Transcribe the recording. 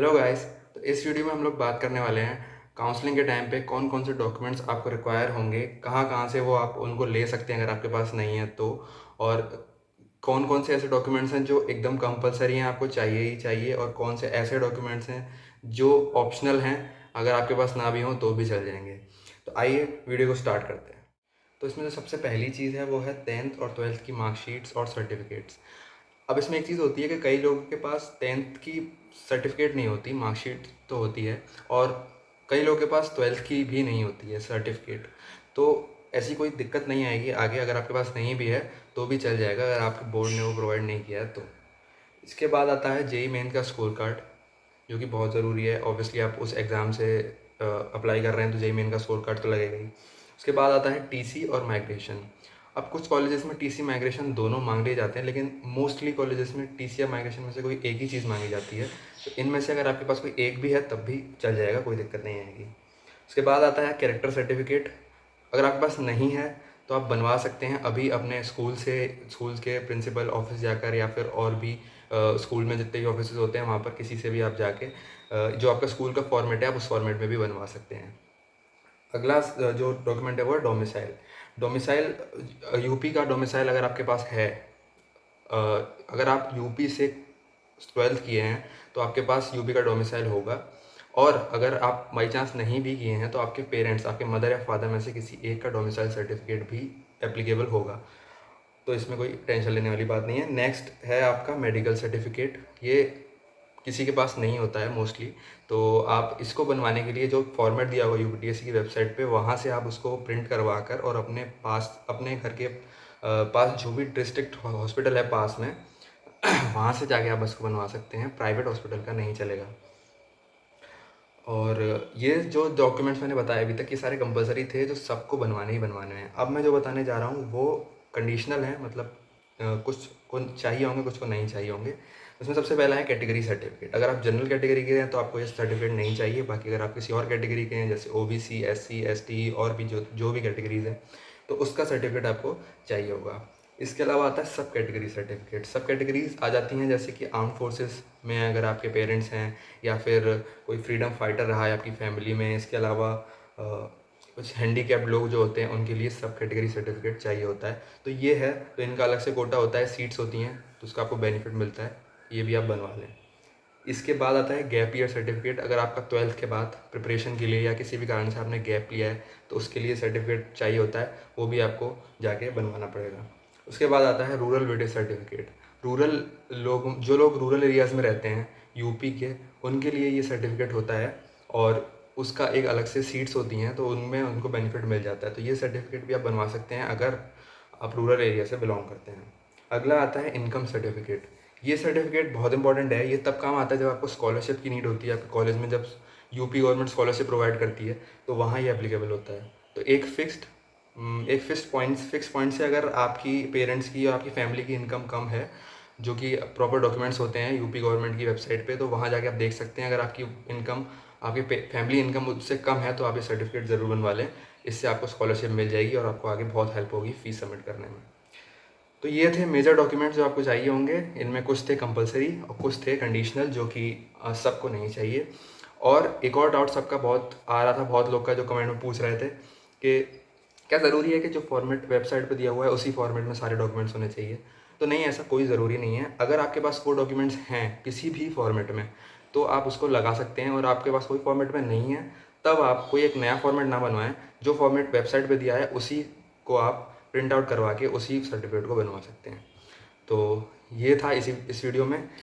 Hello guys. तो इस video में हम लोग बात करने वाले हैं काउंसलिंग के टाइम पे कौन कौन से डॉक्यूमेंट्स आपको रिक्वायर होंगे, कहाँ कहाँ से वो आप उनको ले सकते हैं अगर आपके पास नहीं है तो, और कौन कौन से ऐसे डॉक्यूमेंट्स हैं जो एकदम कंपलसरी हैं, आपको चाहिए ही चाहिए, और कौन से ऐसे डॉक्यूमेंट्स हैं जो ऑप्शनल हैं, अगर आपके पास ना भी हों तो भी चल जाएंगे। तो आइए वीडियो को स्टार्ट करते हैं। तो इसमें जो सबसे पहली चीज़ है वो है 10th और 12th की मार्कशीट्स और सर्टिफिकेट्स। अब इसमें एक चीज़ होती है कि कई लोगों के पास 10th की सर्टिफिकेट नहीं होती, मार्कशीट तो होती है, और कई लोगों के पास 12th की भी नहीं होती है सर्टिफिकेट। तो ऐसी कोई दिक्कत नहीं आएगी आगे, अगर आपके पास नहीं भी है तो भी चल जाएगा अगर आपके बोर्ड ने वो प्रोवाइड नहीं किया है तो। इसके बाद आता है जेई मेन का स्कोर कार्ड, जो कि बहुत ज़रूरी है। ऑब्वियसली आप उस एग्ज़ाम से अप्लाई कर रहे हैं तो जेई मेन का स्कोर कार्ड तो लगेगा ही। उसके बाद आता है टीसी और माइग्रेशन। अब कुछ कॉलेजेस में टीसी माइग्रेशन दोनों मांग लिए जाते हैं, लेकिन मोस्टली कॉलेजेस में टीसी या माइग्रेशन में से कोई एक ही चीज़ मांगी जाती है। तो इनमें से अगर आपके पास कोई एक भी है तब भी चल जाएगा, कोई दिक्कत नहीं आएगी। उसके बाद आता है कैरेक्टर सर्टिफिकेट। अगर आपके पास नहीं है तो आप बनवा सकते हैं अभी अपने स्कूल के प्रिंसिपल ऑफिस जाकर, या फिर और भी स्कूल में जितने भी ऑफिस होते हैं वहाँ पर किसी से भी आप जाके जो आपका स्कूल का फॉर्मेट है आप उस फॉर्मेट में भी बनवा सकते हैं। अगला जो डॉक्यूमेंट है वो है डोमिसाइल। डोमिसाइल यूपी का डोमिसाइल अगर आपके पास है, अगर आप यूपी से 12th किए हैं तो आपके पास यूपी का डोमिसाइल होगा। और अगर आप बाई चांस नहीं भी किए हैं तो आपके पेरेंट्स, आपके मदर या फादर में से किसी एक का डोमिसाइल सर्टिफिकेट भी एप्लीकेबल होगा। तो इसमें कोई टेंशन लेने वाली बात नहीं है। नेक्स्ट है आपका मेडिकल सर्टिफिकेट। ये किसी के पास नहीं होता है मोस्टली, तो आप इसको बनवाने के लिए जो फॉर्मेट दिया होगा यूपीटीएससी की वेबसाइट पे, वहाँ से आप उसको प्रिंट करवा कर और अपने पास, अपने घर के पास जो भी डिस्ट्रिक्ट हॉस्पिटल है पास में वहाँ से जाके आप उसको बनवा सकते हैं। प्राइवेट हॉस्पिटल का नहीं चलेगा। और ये जो डॉक्यूमेंट्स मैंने बताए अभी तक, ये सारे कंपलसरी थे जो सबको बनवाने ही बनवाने हैं। अब मैं जो बताने जा रहा हूँ वो कंडीशनल है, मतलब कुछ को चाहिए होंगे, कुछ को नहीं चाहिए होंगे। उसमें सबसे पहला है कैटेगरी सर्टिफिकेट। अगर आप जनरल कैटेगरी के हैं तो आपको ये सर्टिफिकेट नहीं चाहिए। बाकी अगर आप किसी और कैटेगरी के हैं जैसे ओबीसी, एससी, एसटी और भी जो जो भी कैटेगरीज हैं तो उसका सर्टिफिकेट आपको चाहिए होगा। इसके अलावा आता है सब कैटेगरी सर्टिफिकेट। सब कैटेगरीज आ जाती हैं जैसे कि आर्म फोर्सेस में अगर आपके पेरेंट्स हैं, या फिर कोई फ्रीडम फाइटर रहा है आपकी फैमिली में। इसके अलावा कुछ हैंडीकैप्ड लोग जो होते हैं उनके लिए सब कैटेगरी सर्टिफिकेट चाहिए होता है। तो ये है, तो इनका अलग से कोटा होता है, सीट्स होती हैं तो उसका आपको बेनिफिट मिलता है, ये भी आप बनवा लें। इसके बाद आता है गैप ईयर सर्टिफिकेट। अगर आपका 12th के बाद प्रिपरेशन के लिए या किसी भी कारण से आपने गैप लिया है तो उसके लिए सर्टिफिकेट चाहिए होता है, वो भी आपको जाके बनवाना पड़ेगा। उसके बाद आता है रूरल विलेज सर्टिफिकेट। रूरल जो लोग रूरल एरियाज़ में रहते हैं यूपी के, उनके लिए ये सर्टिफिकेट होता है, और उसका एक अलग से सीट्स होती हैं तो उनमें उनको बेनिफिट मिल जाता है। तो ये सर्टिफिकेट भी आप बनवा सकते हैं अगर आप रूरल एरिया से बिलोंग करते हैं। अगला आता है इनकम सर्टिफिकेट। ये सर्टिफिकेट बहुत इंपॉर्टेंट है। ये तब काम आता है जब आपको स्कॉलरशिप की नीड होती है आपके कॉलेज में। जब यूपी गवर्नमेंट स्कॉलरशिप प्रोवाइड करती है तो वहाँ ये एप्लीकेबल होता है। तो फिक्स पॉइंट से अगर आपकी पेरेंट्स की और आपकी फैमिली की इनकम कम है, जो कि प्रॉपर डॉक्यूमेंट्स होते हैं यूपी गवर्नमेंट की वेबसाइट पे, तो वहाँ जाके आप देख सकते हैं। अगर आपकी इनकम, आपकी फैमिली इनकम उससे कम है तो आप ये सर्टिफिकेट ज़रूर बनवा लें। इससे आपको स्कॉलरशिप मिल जाएगी और आपको आगे बहुत हेल्प होगी फ़ीस सबमिट करने में। तो ये थे मेजर डॉक्यूमेंट्स जो आपको चाहिए होंगे। इनमें कुछ थे कंपलसरी और कुछ थे कंडीशनल, जो कि सबको नहीं चाहिए। और एक और डाउट सबका बहुत आ रहा था, बहुत लोग का जो कमेंट में पूछ रहे थे कि क्या ज़रूरी है कि जो फॉर्मेट वेबसाइट पे दिया हुआ है उसी फॉर्मेट में सारे डॉक्यूमेंट्स होने चाहिए। तो नहीं, ऐसा कोई ज़रूरी नहीं है। अगर आपके पास वो डॉक्यूमेंट्स हैं किसी भी फॉर्मेट में तो आप उसको लगा सकते हैं, और आपके पास कोई फॉर्मेट में नहीं है तब आप कोई एक नया फॉर्मेट ना बनवाएं। जो फॉर्मेट वेबसाइट पे दिया है उसी को आप प्रिंट आउट करवा के उसी सर्टिफिकेट को बनवा सकते हैं। तो ये था इस वीडियो में।